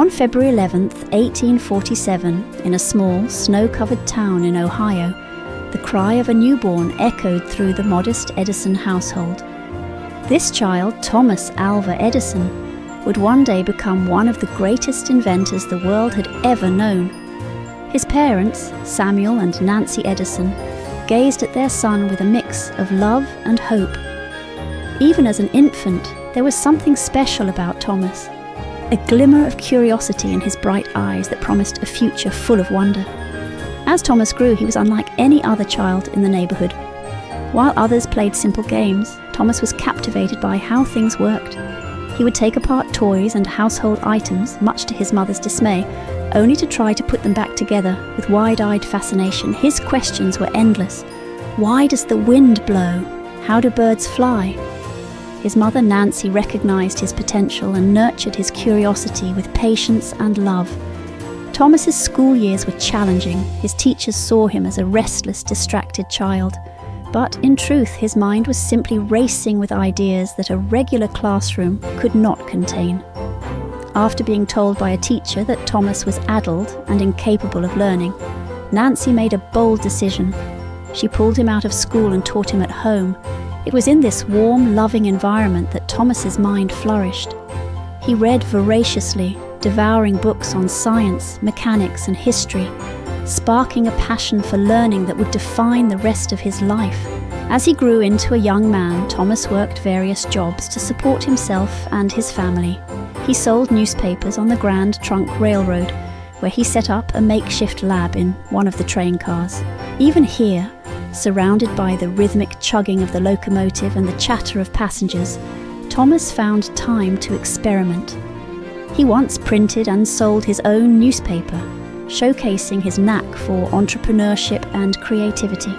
On February 11th, 1847, in a small, snow-covered town in Ohio, the cry of a newborn echoed through the modest Edison household. This child, Thomas Alva Edison, would one day become one of the greatest inventors the world had ever known. His parents, Samuel and Nancy Edison, gazed at their son with a mix of love and hope. Even as an infant, there was something special about Thomas, a glimmer of curiosity in his bright eyes that promised a future full of wonder. As Thomas grew, he was unlike any other child in the neighborhood. While others played simple games, Thomas was captivated by how things worked. He would take apart toys and household items, much to his mother's dismay, only to try to put them back together with wide-eyed fascination. His questions were endless. Why does the wind blow? How do birds fly? His mother Nancy recognized his potential and nurtured his curiosity with patience and love. Thomas's school years were challenging. His teachers saw him as a restless, distracted child. But in truth, his mind was simply racing with ideas that a regular classroom could not contain. After being told by a teacher that Thomas was addled and incapable of learning, Nancy made a bold decision. She pulled him out of school and taught him at home. It was in this warm, loving environment that Thomas's mind flourished. He read voraciously, devouring books on science, mechanics, and history, sparking a passion for learning that would define the rest of his life. As he grew into a young man, Thomas worked various jobs to support himself and his family. He sold newspapers on the Grand Trunk Railroad, where he set up a makeshift lab in one of the train cars. Even here, surrounded by the rhythmic chugging of the locomotive and the chatter of passengers, Thomas found time to experiment. He once printed and sold his own newspaper, showcasing his knack for entrepreneurship and creativity.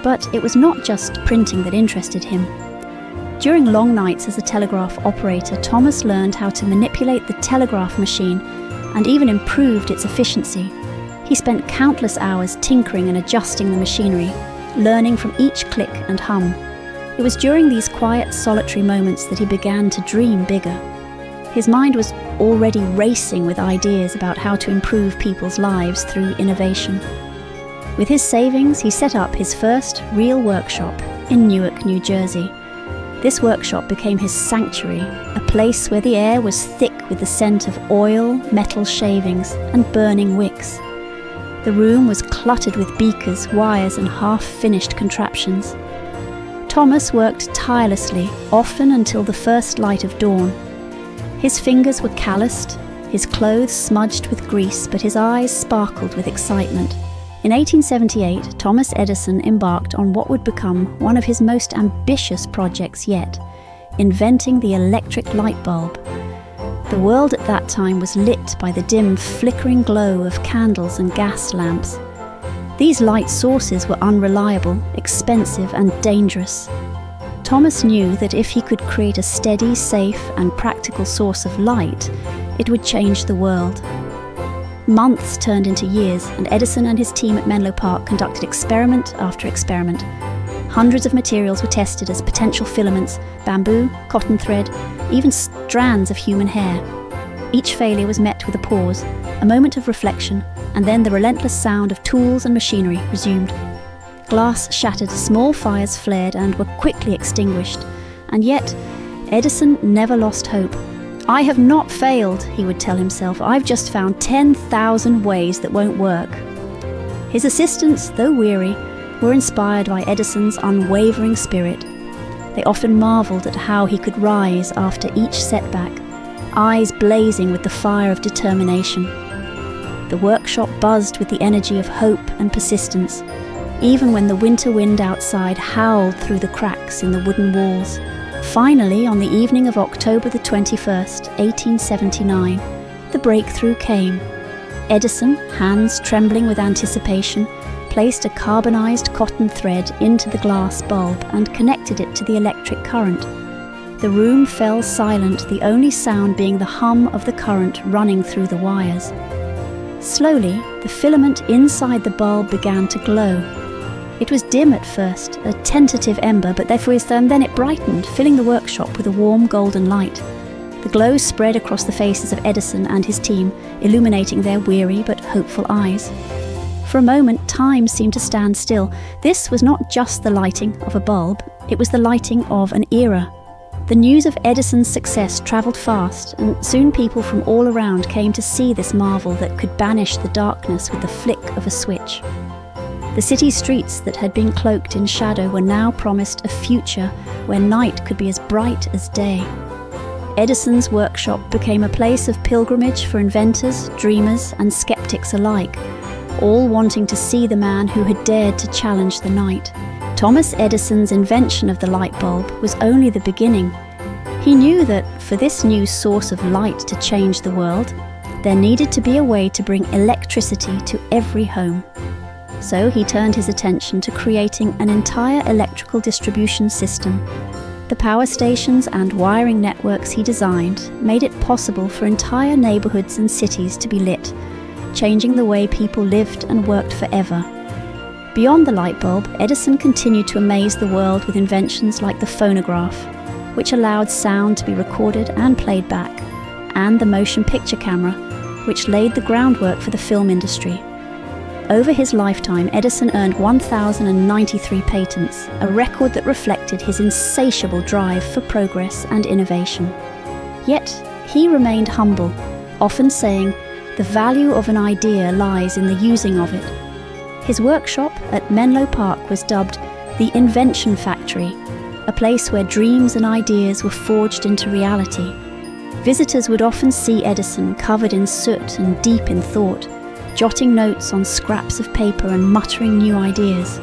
But it was not just printing that interested him. During long nights as a telegraph operator, Thomas learned how to manipulate the telegraph machine and even improved its efficiency. He spent countless hours tinkering and adjusting the machinery, learning from each click and hum. It was during these quiet, solitary moments that he began to dream bigger. His mind was already racing with ideas about how to improve people's lives through innovation. With his savings, he set up his first real workshop in Newark, New Jersey. This workshop became his sanctuary, a place where the air was thick with the scent of oil, metal shavings, and burning wicks. The room was cluttered with beakers, wires, and half-finished contraptions. Thomas worked tirelessly, often until the first light of dawn. His fingers were calloused, his clothes smudged with grease, but his eyes sparkled with excitement. In 1878, Thomas Edison embarked on what would become one of his most ambitious projects yet, inventing the electric light bulb. The world at that time was lit by the dim, flickering glow of candles and gas lamps. These light sources were unreliable, expensive, and dangerous. Thomas knew that if he could create a steady, safe, and practical source of light, it would change the world. Months turned into years, and Edison and his team at Menlo Park conducted experiment after experiment. Hundreds of materials were tested as potential filaments: bamboo, cotton thread, even strands of human hair. Each failure was met with a pause, a moment of reflection, and then the relentless sound of tools and machinery resumed. Glass shattered, small fires flared and were quickly extinguished, and yet Edison never lost hope. "I have not failed," he would tell himself. "I've just found 10,000 ways that won't work." His assistants, though weary, were inspired by Edison's unwavering spirit. They often marveled at how he could rise after each setback, eyes blazing with the fire of determination. The workshop buzzed with the energy of hope and persistence, even when the winter wind outside howled through the cracks in the wooden walls. Finally, on the evening of October the 21st, 1879, the breakthrough came. Edison, hands trembling with anticipation, placed a carbonized cotton thread into the glass bulb and connected it to the electric current. The room fell silent, the only sound being the hum of the current running through the wires. Slowly, the filament inside the bulb began to glow. It was dim at first, a tentative ember, but then it brightened, filling the workshop with a warm golden light. The glow spread across the faces of Edison and his team, illuminating their weary but hopeful eyes. For a moment, time seemed to stand still. This was not just the lighting of a bulb, it was the lighting of an era. The news of Edison's success travelled fast, and soon people from all around came to see this marvel that could banish the darkness with the flick of a switch. The city streets that had been cloaked in shadow were now promised a future where night could be as bright as day. Edison's workshop became a place of pilgrimage for inventors, dreamers, and skeptics alike, all wanting to see the man who had dared to challenge the night. Thomas Edison's invention of the light bulb was only the beginning. He knew that for this new source of light to change the world, there needed to be a way to bring electricity to every home. So he turned his attention to creating an entire electrical distribution system. The power stations and wiring networks he designed made it possible for entire neighborhoods and cities to be lit, changing the way people lived and worked forever. Beyond the light bulb, Edison continued to amaze the world with inventions like the phonograph, which allowed sound to be recorded and played back, and the motion picture camera, which laid the groundwork for the film industry. Over his lifetime, Edison earned 1,093 patents, a record that reflected his insatiable drive for progress and innovation. Yet, he remained humble, often saying, "The value of an idea lies in the using of it." His workshop at Menlo Park was dubbed the Invention Factory, a place where dreams and ideas were forged into reality. Visitors would often see Edison covered in soot and deep in thought, jotting notes on scraps of paper and muttering new ideas.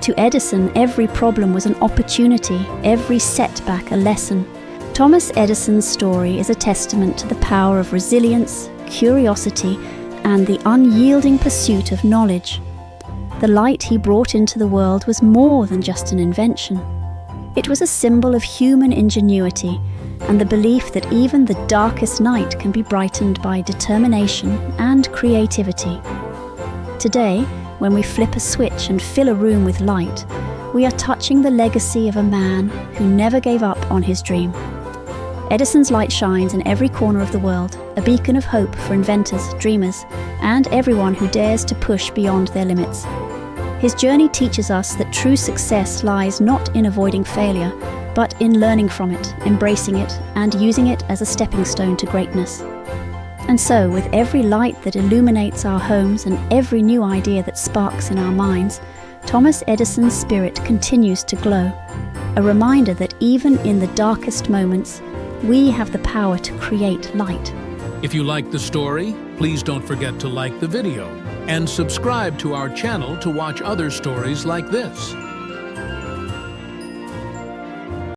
To Edison, every problem was an opportunity, every setback a lesson. Thomas Edison's story is a testament to the power of resilience, curiosity, and the unyielding pursuit of knowledge. The light he brought into the world was more than just an invention. It was a symbol of human ingenuity and the belief that even the darkest night can be brightened by determination and creativity. Today, when we flip a switch and fill a room with light, we are touching the legacy of a man who never gave up on his dream. Edison's light shines in every corner of the world, a beacon of hope for inventors, dreamers, and everyone who dares to push beyond their limits. His journey teaches us that true success lies not in avoiding failure, but in learning from it, embracing it, and using it as a stepping stone to greatness. And so, with every light that illuminates our homes and every new idea that sparks in our minds, Thomas Edison's spirit continues to glow, a reminder that even in the darkest moments, we have the power to create light. If you like the story, please don't forget to like the video and subscribe to our channel to watch other stories like this.